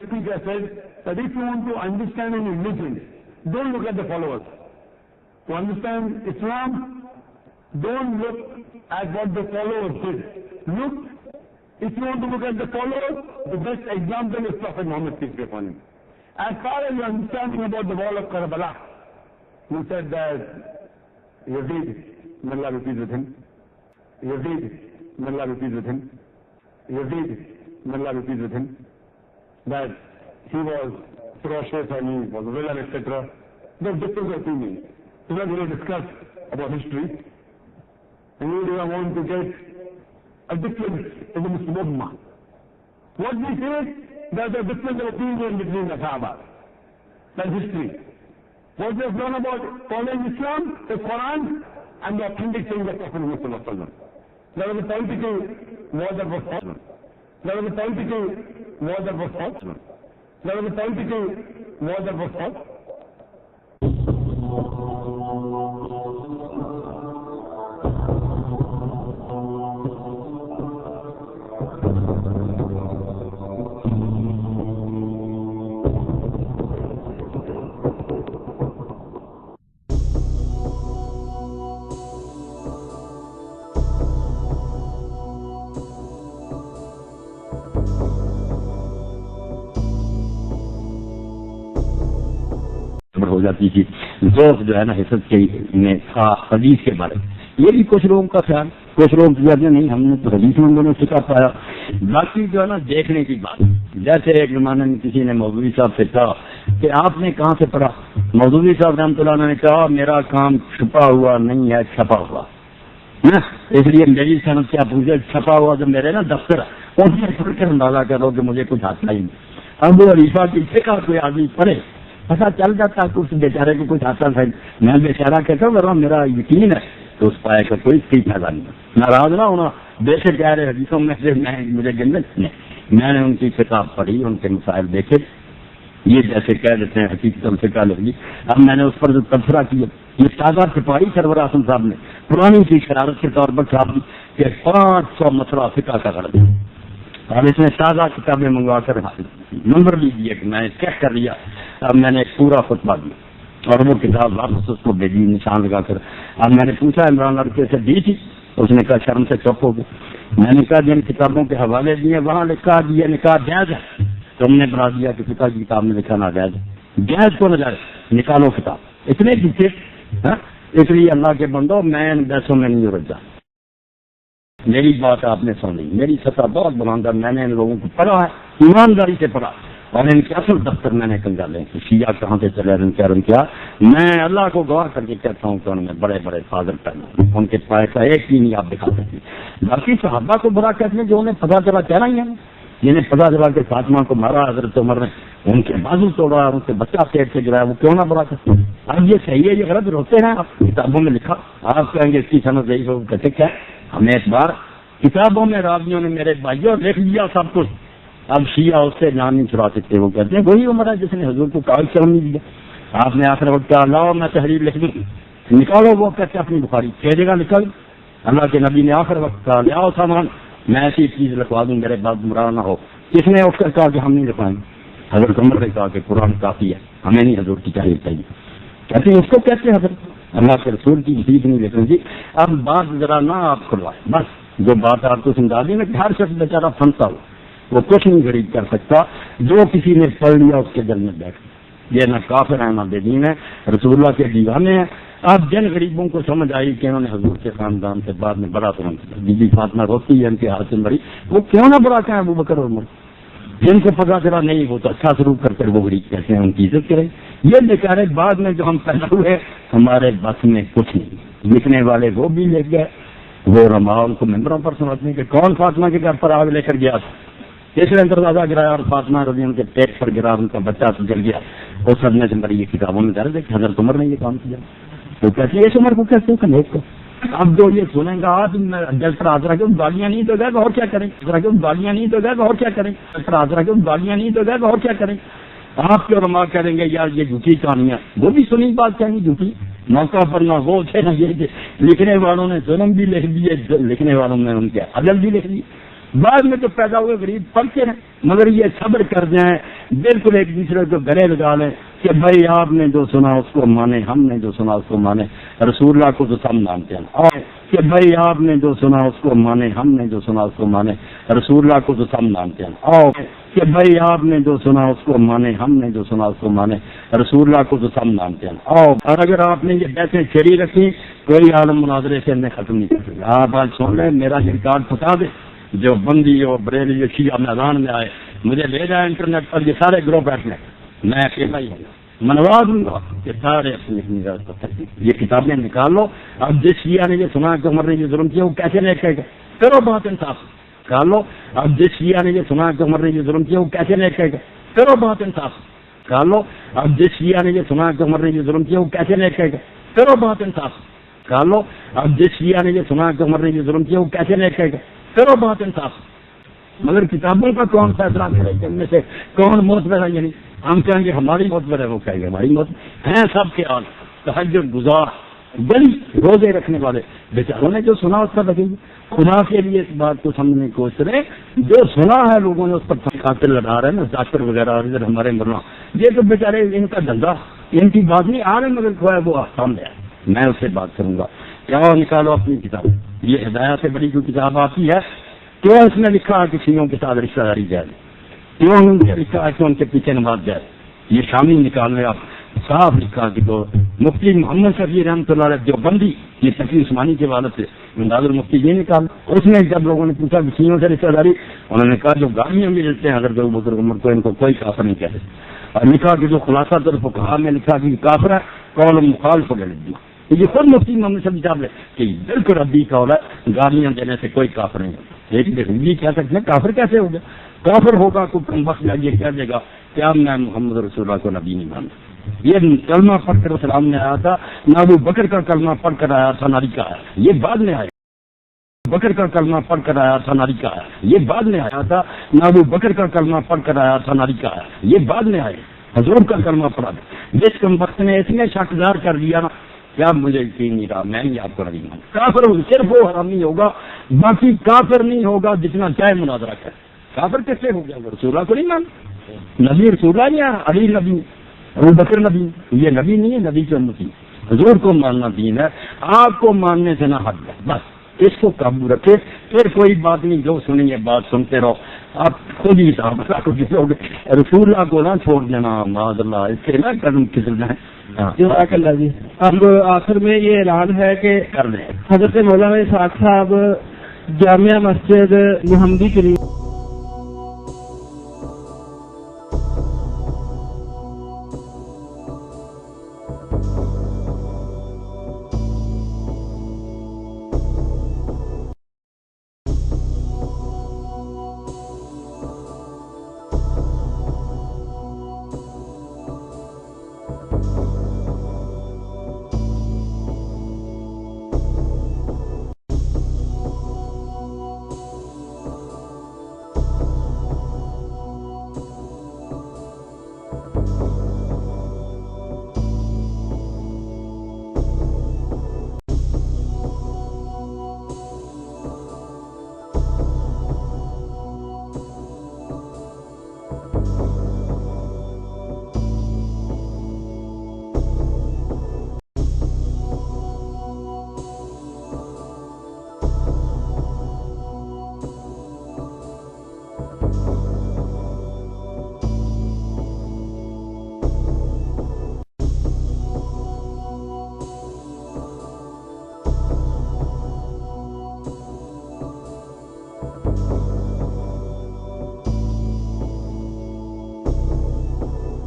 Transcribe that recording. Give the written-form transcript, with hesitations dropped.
Teacher said that if you want to understand any religion, don't look at the followers. To understand Islam, don't look at what the followers did. If you want to look at the followers, the best example is Prophet Muhammad, peace be upon him. As far as your understanding about the wall of Karbala, you said that Yazid, may Allah be pleased with him, Yazid, may Allah be pleased with him, Yazid, may Allah be pleased with him, that he was ferocious and he was a villain, etc. There's different opinions. So we're going to discuss about history. And we do want to get a difference in the Muslim Ummah. What we say is there's a different opinion between the Sahaba. That's history. What we have learned about following Islam, the Quran, and the authentic things of Prophet Muhammad. There was a political war that was fought. There was a political war that was fought. There was a political war that was fought. ہو جاتی تھی ذوق جو ہے نا حسد کے میں تھا حدیث کے بارے یہ بھی کچھ لوگوں کا خیال کچھ لوگ کہتے نہیں ہم نے تو حدیث میں نے سکھا پایا باقی جو ہے نا دیکھنے کی بات جیسے ایک زمانے میں کسی نے مودودی صاحب سے کہا کہ آپ نے کہاں سے پڑھا مودودی صاحب رحمۃ اللہ نے کہا میرا کام چھپا ہوا نہیں ہے چھپا ہوا نا اس لیے میری صنعت کیا پوچھے چھپا ہوا جو میرے نا دفتر ان سے پڑھ کر اندازہ کرو کہ مجھے کچھ آتا ہی نہیں ابو حنیفہ کی فقہ کوئی آدمی پڑھے ایسا چل جاتا کچھ بیچارے کو کچھ آتا تھا میں بیچارہ کہتا ہوں ورنہ میرا یقین ہے تو اس پائے کا کوئی فائدہ نہیں ناراض نہ ہونا بے شک کہہ رہے حدیثوں میں سے مجھے گنجت نہیں میں نے ان کی کتاب پڑھی ان کے مسائل دیکھے یہ جیسے کہہ دیتے ہیں حقیقت سے کہہ لگی اب میں نے اس پر جو تبصرہ کیا یہ تازہ سپاہی سرور اعظم صاحب نے پرانی کی شرارت کے طور پر چھاپ دی کہ 500 مسئلہ فقہ کا کر دیا اور اس نے تازہ کتابیں منگوا کر نمبر لی دیے کہ میں نے چیک کر لیا اب میں نے ایک پورا خطبہ دیا اور وہ کتاب واپس اس کو بھیجی نشان لگا کر اب میں نے پوچھا عمران لڑکے سے دی تھی اس نے کہا شرم سے چپ ہو گئی میں نے کہا جن کتابوں کے حوالے دیے وہاں لکھا یہ نکاح جائز ہے تم نے بنا دیا کہ فقہ کی کتاب میں لکھا نہ جائز جائز کو نہ جائز نکالو کتاب اتنے پیچھے اس لیے اللہ کے بندو میں ان بحثوں میں نہیں رجا میری بات آپ نے سن لی میری سطح بہت بلند ہے میں نے ان لوگوں کو پڑھا ہے ایمانداری سے پڑھا اور ان کے اصل دفتر میں نے کنگالے شیعہ کہاں سے چلے ان کیا میں اللہ کو گواہ کر کے کہتا ہوں کہ ان میں بڑے بڑے فاضل پیدا ان کے پاس ایک ہی نہیں آپ دکھا سکتے باقی صحابہ کو برا کہتے ہیں جو انہیں پتا چلا کہنا ہی ہے جنہیں پتا چلا کہ فاطمہ کو مارا حضرت عمر نے ان کے بازو توڑا ان کے بچہ پیٹ سے گرایا وہ کیوں نہ برا کرتے ہیں اب یہ صحیح ہے یہ غلط روتے ہیں آپ کتابوں میں لکھا آپ کہیں گے اس کی سند صحیح ہو کہتے کیا ہمیں ایک بار کتابوں میں راویوں نے میرے بھائیوں لکھ لیا سب کچھ اب شیعہ اس سے نام نہیں چھڑا سکتے وہ کہتے ہیں وہی عمر ہے جس نے حضور کو کاغذ کرنے دیا آپ نے آخر وقت کہا لاؤ میں تحریر لکھ دوں نکالو وہ کہتے اپنی بخاری کہہ دے گا نکل اللہ کے نبی نے آخر وقت کہا لاؤ سامان میں ایسی چیز لکھوا دوں میرے بعد گمراہ نہ ہو کس نے اٹھ کر کہا کہ ہم نہیں لکھوائیں گے حضرت عمر نے کہا کہ قرآن کافی ہے ہمیں نہیں حضور کی تحریر چاہیے کہتے ہیں اس کو کہتے ہیں حضرت اللہ کے رسول کی چیز نہیں لکھیں جی اب بات ذرا نہ آپ کھلوائیں بس جو بات آپ کو سمجھا دی نا کہ ہر شخص بیچارہ پھنسا ہو وہ کچھ نہیں غریب کر سکتا جو کسی نے پڑھ لیا اس کے دل میں بیٹھ یہ نہ کافر ہے نہ بے دین ہے رسول اللہ کے دیوانے ہیں اب جن غریبوں کو سمجھ آئی کہ انہوں نے حضور کے خاندان سے بعد میں بڑا سمجھ بی بی فاطمہ روتی ہے ان کے ہاتھ سے مری وہ کیوں نہ برا کہیں ابو بکر اور عمر جن کو پتا چلا نہیں وہ تو اچھا سلوک کر وہ غریب کیسے ہیں ان کی عزت کریں یہ بیچارے بعد میں جو ہم پیدا ہوئے ہمارے بس میں کچھ نہیں لکھنے والے وہ بھی لکھ گئے وہ رماؤں کو ممبروں پر سمجھتے ہیں کہ کون فاطمہ کے گھر پر آگ لے کر گیا اس نے دروازہ گرایا اور فاطمہ رضی ان کے پیٹ پر گرا ان کا بچہ تو جل گیا اس صدمے سے مری یہ کتابوں میں درج ہے کہ حضرت عمر نے یہ کام کیا وہ کہتے ہیں اس عمر کو کہتے ہیں نیک کو اب جو یہ سنیں گا آپ ڈاکٹر آزرا کے گالیاں نہیں تو گئے اور کیا کریں گالیاں نہیں تو گئے اور کیا کریں ڈاکٹر آزرا کے گالیاں نہیں تو گئے اور کیا کریں آپ کے علماء کریں گے یار یہ جھوٹی کہانیاں وہ بھی سنی بات کہیں گی جھوٹی موقع پر نہ وہ تھے نہ یہ لکھنے والوں نے ظلم بھی لکھ دیے لکھنے والوں نے ان کے عدل بھی لکھ دیے بعد میں جو پیدا ہوئے غریب پڑھتے ہیں، مگر یہ صبر کر جائیں، بالکل ایک دوسرے کو گلے لگا لیں کہ بھائی آپ نے جو سنا اس کو مانے، ہم نے جو سنا اس کو مانے، رسول اللہ کو تو سب مانتے ہیں، اور کہ بھائی آپ نے جو سنا اس کو مانے، ہم نے جو سنا اس کو مانے، رسول اللہ کو تو سب مانتے ہیں، اور کہ بھائی آپ نے جو سنا اس کو مانے، ہم نے جو سنا اس کو مانے، رسول اللہ کو تو سب مانتے ہیں، اور اگر آپ نے یہ بحثیں چھڑی رکھی کوئی عالم مناظرے سے ہمیں ختم نہیں کر سکے۔ آپ آج سن لیں، میرا ریکارڈ پھنسا دے، جو بندی اور بریلی شیعہ میدان میں آئے مجھے لے جائے انٹرنیٹ پر، یہ سارے گروہ بیٹھنے، میں اکیلا ہی ہوں، منوا دوں گا کہ سارے اپنی اپنی راز پر یہ کتابیں نکال لو۔ اب جس شیعہ نے یہ سنا کہ عمر نے یہ ظلم کیا وہ کیسے نہیں کہے گا، کرو بات انصاف نکال لو۔ اب جس شیعہ نے یہ سنا کہ عمر نے یہ ظلم کیا وہ کیسے نہیں کہے گا، کرو بات انصاف نکال لو۔ اب جس شیعہ نے یہ سنا کہ عمر نے یہ ظلم کیا وہ کیسے نہیں کہے گا، کرو بات انصاف نکال لو۔ اب جس شیعہ نے یہ سنا کہ عمر نے یہ ظلم کیا وہ کیسے نہیں کہے گا، کرو بات انصاف۔ مگر کتابوں کا کون فیصلہ کرے کہ ان میں سے کون معتبر ہے؟ یعنی ہم کہیں گے ہماری معتبر ہے، وہ کہیں گے ہماری معتبر ہیں، سب کے حال تہجد گزار بڑی روزے رکھنے والے بیچاروں نے جو سنا اس پر لگے گی۔ خدا کے لیے اس بات کو سمجھنے کی کوشش کریں، جو سنا ہے لوگوں نے اس پر خاطر لڑا رہے ہیں نا، ڈاکٹر وغیرہ اور ادھر ہمارے مرنا، یہ تو بیچارے ان کا دھندا، ان کی بات نہیں آ رہے، مگر کو ہے وہ آسان ہے، میں اس سے بات کروں گا۔ کیا نکالو اپنی کتاب، یہ ہدایت سے بڑی جو کتاب آتی ہے، کیوں اس میں لکھا ہے کہ شیعوں کے ساتھ رشتہ داری جائے، کیوں ان کے لکھا ہے کہ ان کے پیچھے نماز جائے، یہ شامی نکالنے آپ صاف لکھا کہ تو مفتی محمد شفیع رحمۃ اللہ علیہ جو بندی یہ تقی عثمانی کے والد سے امداد المفتی یہ نکال، اس میں جب لوگوں نے پوچھا کہ شیعوں سے رشتہ داری، انہوں نے کہا جو گالیاں بھی دیتے ہیں حضرت ابوبکر عمر کو ان کو کوئی کافر نہیں کہتے، اور لکھا کہ جو خلاصہ طرف کہا میں لکھا کہ کافر ہے قول مخالف ہو گیا، یہ خود مفتی محمد شفیع صاحب نے کہ بالکل ربی قول ہے، گالیاں دینے سے کوئی کافر نہیں ہے۔ ایک یہ کہہ سکتے ہیں کافر کیسے ہو گیا، کافر ہوگا کوئی کم وقت یہ کہہ دے گا کیا میں محمد رسول اللہ کو نبی نہیں مانتا، یہ کلمہ پڑھ کر اسلام میں آیا تھا، نہ ابو بکر کا کلمہ پڑھ کر آیا تھا ناری کا ہے، یہ بعد میں آیا، بکر کا کلمہ پڑھ کر آیا تھا ناری کا ہے، یہ بعد میں آیا تھا، نہ ابو بکر کا کلمہ پڑھ کر آیا تھا ناری کا ہے، یہ بعد میں آئے، حضور کا کلمہ پڑھا تھا، جس کم وقت نے اتنے شکدار کر دیا نا، کیا مجھے یقین نہیں رہا، میں نہیں آپ کو نہیں مانتا، کافر صرف وہ حرامی ہوگا، باقی کافر نہیں ہوگا جتنا چاہے مناظرہ کرے، کافر کیسے ہو گیا، رسول اللہ کو نہیں مانتا، نبی رسول اللہ نہیں، علی نبی، ابو بکر نبی، یہ نبی نہیں ہے، نبی کی امتی، حضور کو ماننا دین ہے، آپ کو ماننے سے نہ ہٹ جائے، بس اس کو قابو رکھے، پھر کوئی بات نہیں، جو سنیں یہ بات سنتے رہو، آپ خود ہی حساب رسول اللہ کو نہ چھوڑ دینا، معاذ اللہ، اس سے نہ قدم کھسل جائیں۔ جزاک اللہ جی، اب آخر میں یہ اعلان ہے کہ کر دیں حضرت مولانا اسحاق صاحب جامعہ مسجد محمدی کے لیے